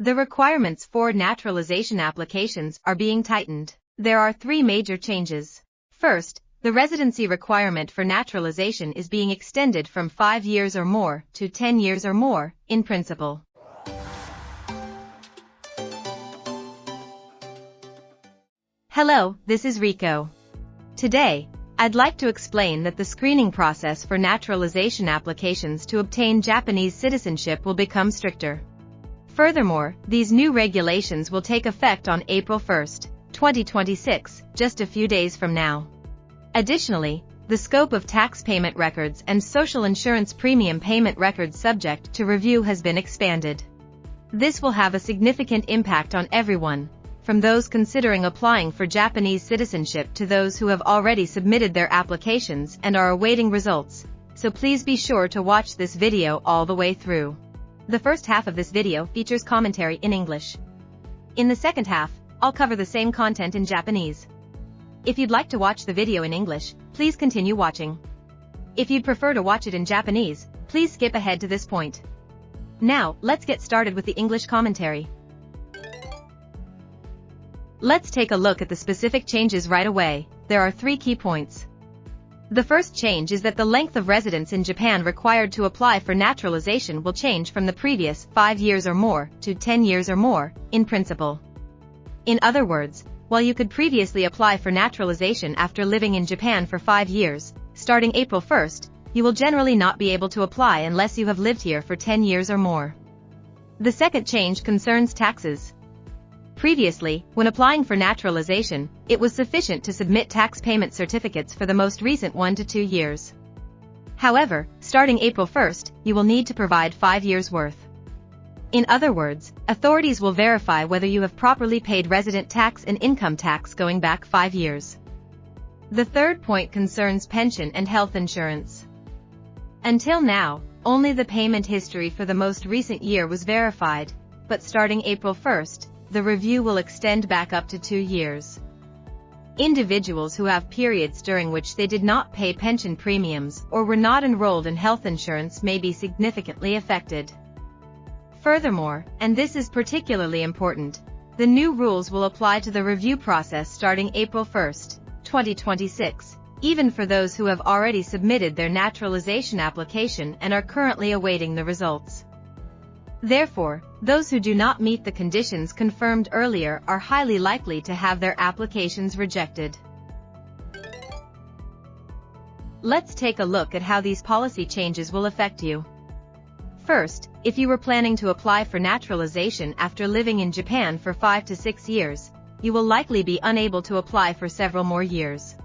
The requirements for naturalization applications are being tightened. There are three major changes. First, the residency requirement for naturalization is being extended from 5 years or more to 10 years or more, in principle. Hello, this is Rico. Today, I'd like to explain that the screening process for naturalization applications to obtain Japanese citizenship will become stricter. Furthermore, these new regulations will take effect on April 1, 2026, just a few days from now. Additionally, the scope of tax payment records and social insurance premium payment records subject to review has been expanded. This will have a significant impact on everyone, from those considering applying for Japanese citizenship to those who have already submitted their applications and are awaiting results, so please be sure to watch this video all the way through. The first half of this video features commentary in English. In the second half, I'll cover the same content in Japanese. If you'd like to watch the video in English, please continue watching. If you'd prefer to watch it in Japanese, please skip ahead to this point. Now, let's get started with the English commentary. Let's take a look at the specific changes right away. There are 3 key points. The first change is that the length of residence in Japan required to apply for naturalization will change from the previous 5 years or more to 10 years or more, in principle. In other words, while you could previously apply for naturalization after living in Japan for 5 years, starting April 1st, you will generally not be able to apply unless you have lived here for 10 years or more. The second change concerns taxes. Previously, when applying for naturalization, it was sufficient to submit tax payment certificates for the most recent 1 to 2 years. However, starting April 1st, you will need to provide 5 years' worth. In other words, authorities will verify whether you have properly paid resident tax and income tax going back 5 years. The third point concerns pension and health insurance. Until now, only the payment history for the most recent year was verified, but starting April 1st, the review will extend back up to 2 years. Individuals who have periods during which they did not pay pension premiums or were not enrolled in health insurance may be significantly affected. Furthermore, and this is particularly important, the new rules will apply to the review process starting April 1, 2026, even for those who have already submitted their naturalization application and are currently awaiting the results. Therefore, those who do not meet the conditions confirmed earlier are highly likely to have their applications rejected. Let's take a look at how these policy changes will affect you. First, if you were planning to apply for naturalization after living in Japan for 5 to 6 years, you will likely be unable to apply for several more years.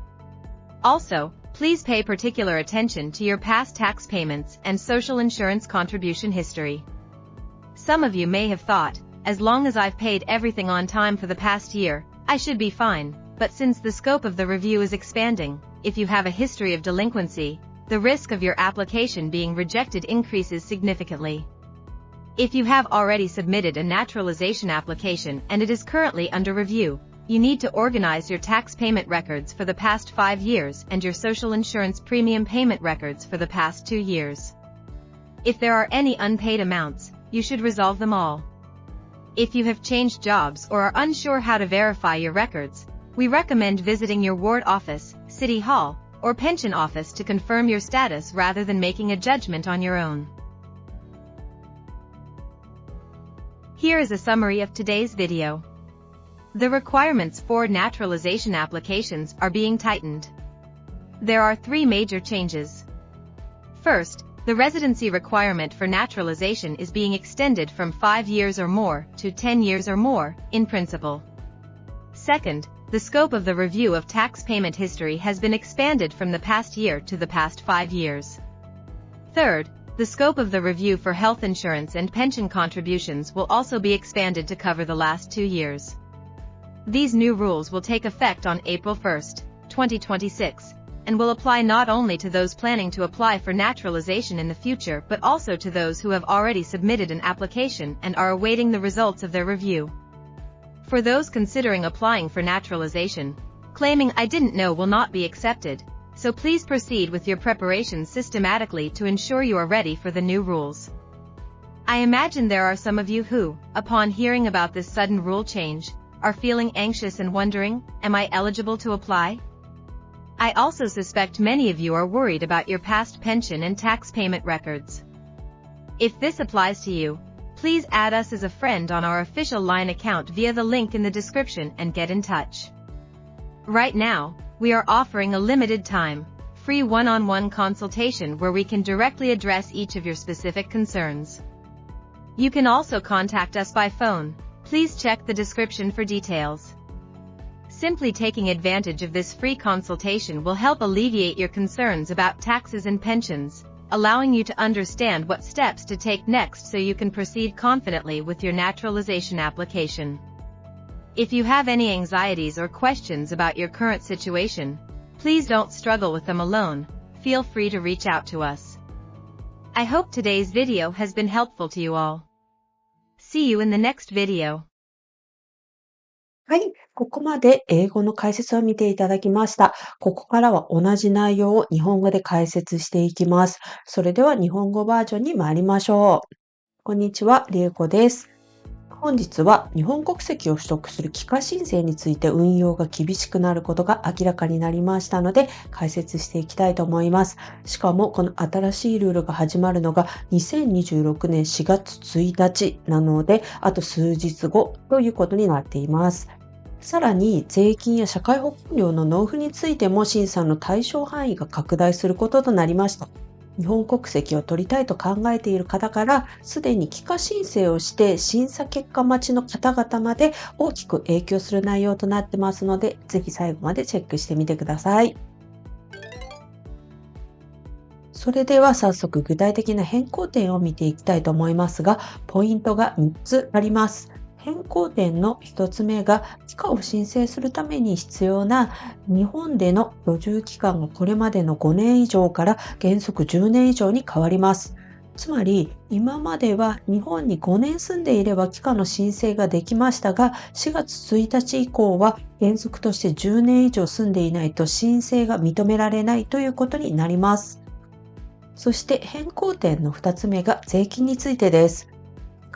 Also, please pay particular attention to your past tax payments and social insurance contribution history. Some of you may have thought, as long as I've paid everything on time for the past year, I should be fine, but since the scope of the review is expanding, if you have a history of delinquency, the risk of your application being rejected increases significantly. If you have already submitted a naturalization application and it is currently under review, you need to organize your tax payment records for the past 5 years and your social insurance premium payment records for the past 2 years. If there are any unpaid amounts, you should resolve them all. If you have changed jobs or are unsure how to verify your records, we recommend visiting your ward office, city hall, or pension office to confirm your status rather than making a judgment on your own. Here is a summary of today's video. The requirements for naturalization applications are being tightened. There are 3 major changes. First, the residency requirement for naturalization is being extended from 5 years or more to 10 years or more, in principle. Second, the scope of the review of tax payment history has been expanded from the past year to the past 5 years. Third, the scope of the review for health insurance and pension contributions will also be expanded to cover the last 2 years. These new rules will take effect on April 1, 2026, and will apply not only to those planning to apply for naturalization in the future but also to those who have already submitted an application and are awaiting the results of their review. For those considering applying for naturalization, claiming "I didn't know" will not be accepted, so please proceed with your preparations systematically to ensure you are ready for the new rules. I imagine there are some of you who, upon hearing about this sudden rule change, are feeling anxious and wondering, am I eligible to apply? I also suspect many of you are worried about your past pension and tax payment records. If this applies to you, please add us as a friend on our official LINE account via the link in the description and get in touch. Right now, we are offering a limited time, free one-on-one consultation where we can directly address each of your specific concerns. You can also contact us by phone. Please check the description for details. Simply taking advantage of this free consultation will help alleviate your concerns about taxes and pensions, allowing you to understand what steps to take next so you can proceed confidently with your naturalization application. If you have any anxieties or questions about your current situation, please don't struggle with them alone. Feel free to reach out to us. I hope today's video has been helpful to you all. See you in the next video. はい。ここまで英語の解説を見ていただきました。ここからは同じ内容を日本語で解説していきます。それでは日本語バージョンに参りましょう。こんにちは、りえこです。本日は日本国籍を取得する帰化申請について運用が厳しくなることが明らかになりましたので解説していきたいと思います。しかもこの新しいルールが始まるのが2026年4月1日なのであと数日後ということになっています。さらに税金や社会保険料の納付についても審査の対象範囲が拡大することとなりました。日本国籍を取りたいと考えている方からすでに帰化申請をして審査結果待ちの方々まで大きく影響する内容となってますのでぜひ最後までチェックしてみてください。それでは早速具体的な変更点を見ていきたいと思いますがポイントが3つあります。変更点の1つ目が帰化を申請するために必要な日本での居住期間がこれまでの5年以上から原則10年以上に変わります。つまり今までは日本に5年住んでいれば帰化の申請ができましたが4月1日以降は原則として10年以上住んでいないと申請が認められないということになります。そして変更点の2つ目が税金についてです。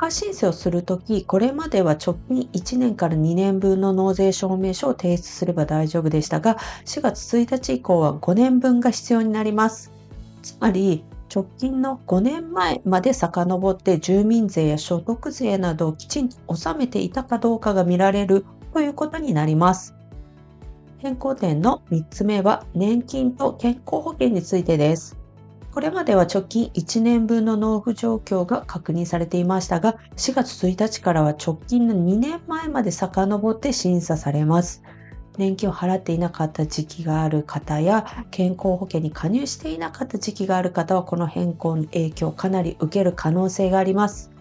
帰化申請をするとき、これまでは直近1年から2年分の納税証明書を提出すれば大丈夫でしたが、4月1日以降は5年分が必要になります。つまり、直近の5年前まで遡って住民税や所得税などをきちんと納めていたかどうかが見られるということになります。変更点の3つ目は年金と健康保険についてです。これまでは直近1年分の納付状況が確認されていましたが、4月1日からは直近の2年前まで遡って審査されます。年金を払っていなかった時期がある方や、健康保険に加入していなかった時期がある方は、この変更の影響をかなり受ける可能性があります。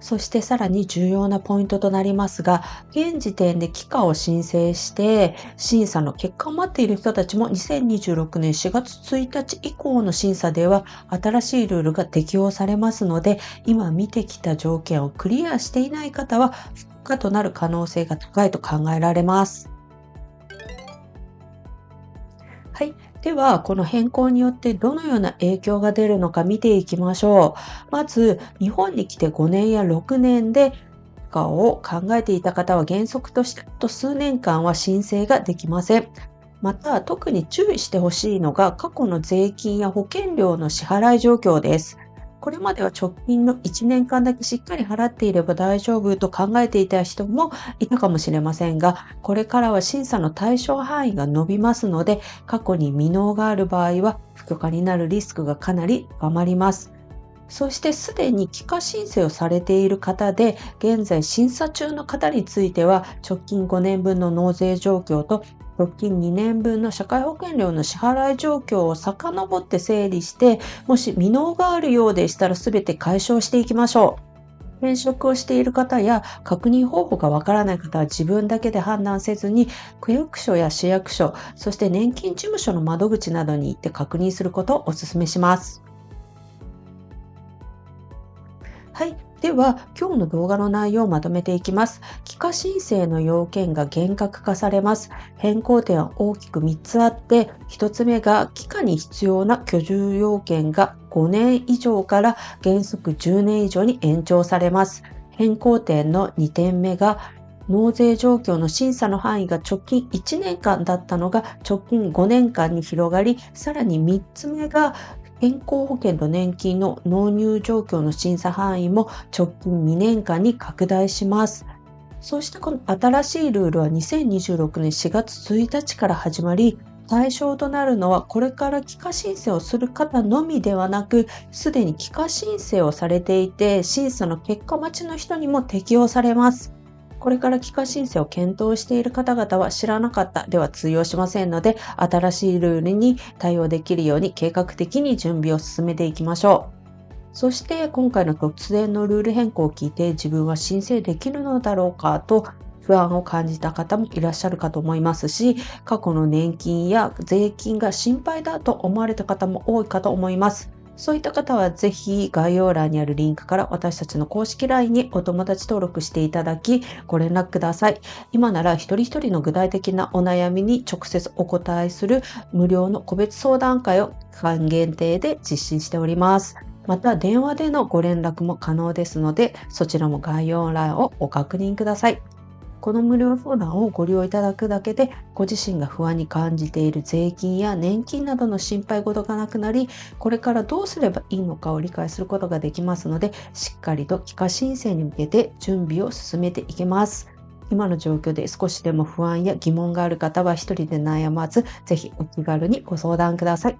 そしてさらに重要なポイントとなりますが、現時点で帰化を申請して審査の結果を待っている人たちも2026年4月1日以降の審査では新しいルールが適用されますので、今見てきた条件をクリアしていない方は不可となる可能性が高いと考えられます。はい。では、この変更によってどのような影響が出るのか見ていきましょう。まず、日本に来て5年や6年で帰化を考えていた方は原則としてあと数年間は申請ができません。また、特に注意してほしいのが過去の税金や保険料の支払い状況です。これまでは直近の1年間だけしっかり払っていれば大丈夫と考えていた人もいたかもしれませんが、これからは審査の対象範囲が伸びますので、過去に未納がある場合は不許可になるリスクがかなり高まります。そしてすでに帰化申請をされている方で、現在審査中の方については、直近5年分の納税状況と直近2年分の社会保険料の支払い状況を遡って整理して、もし未納があるようでしたら全て解消していきましょう。転職をしている方や確認方法がわからない方は自分だけで判断せずに、区役所や市役所、そして年金事務所の窓口などに行って確認することをお勧めします。はい。では、今日の動画の内容をまとめていきます。帰化申請の要件が厳格化されます。変更点は大きく3つあって、1つ目が帰化に必要な居住要件が5年以上から原則10年以上に延長されます。変更点の2点目が、納税状況の審査の範囲が直近1年間だったのが直近5年間に広がり、さらに3つ目が、健康保険と年金の納入状況の審査範囲も直近2年間に拡大します。そしてこの新しいルールは2026年4月1日から始まり、対象となるのはこれから帰化申請をする方のみではなく、すでに帰化申請をされていて、審査の結果待ちの人にも適用されます。これから帰化申請を検討している方々は知らなかったでは通用しませんので、新しいルールに対応できるように計画的に準備を進めていきましょう。そして今回の突然のルール変更を聞いて、自分は申請できるのだろうかと不安を感じた方もいらっしゃるかと思いますし、過去の年金や税金が心配だと思われた方も多いかと思います。そういった方はぜひ概要欄にあるリンクから私たちの公式 LINE にお友達登録していただき、ご連絡ください。今なら一人一人の具体的なお悩みに直接お答えする無料の個別相談会を期間限定で実施しております。また電話でのご連絡も可能ですので、そちらも概要欄をご確認ください。この無料相談をご利用いただくだけで、ご自身が不安に感じている税金や年金などの心配事がなくなり、これからどうすればいいのかを理解することができますので、しっかりと帰化申請に向けて準備を進めていけます。今の状況で少しでも不安や疑問がある方は一人で悩まず、ぜひお気軽にご相談ください。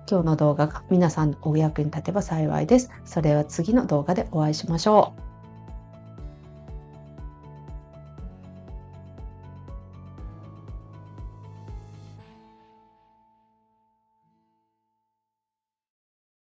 今日の動画が皆さんのお役に立てば幸いです。それでは次の動画でお会いしましょう。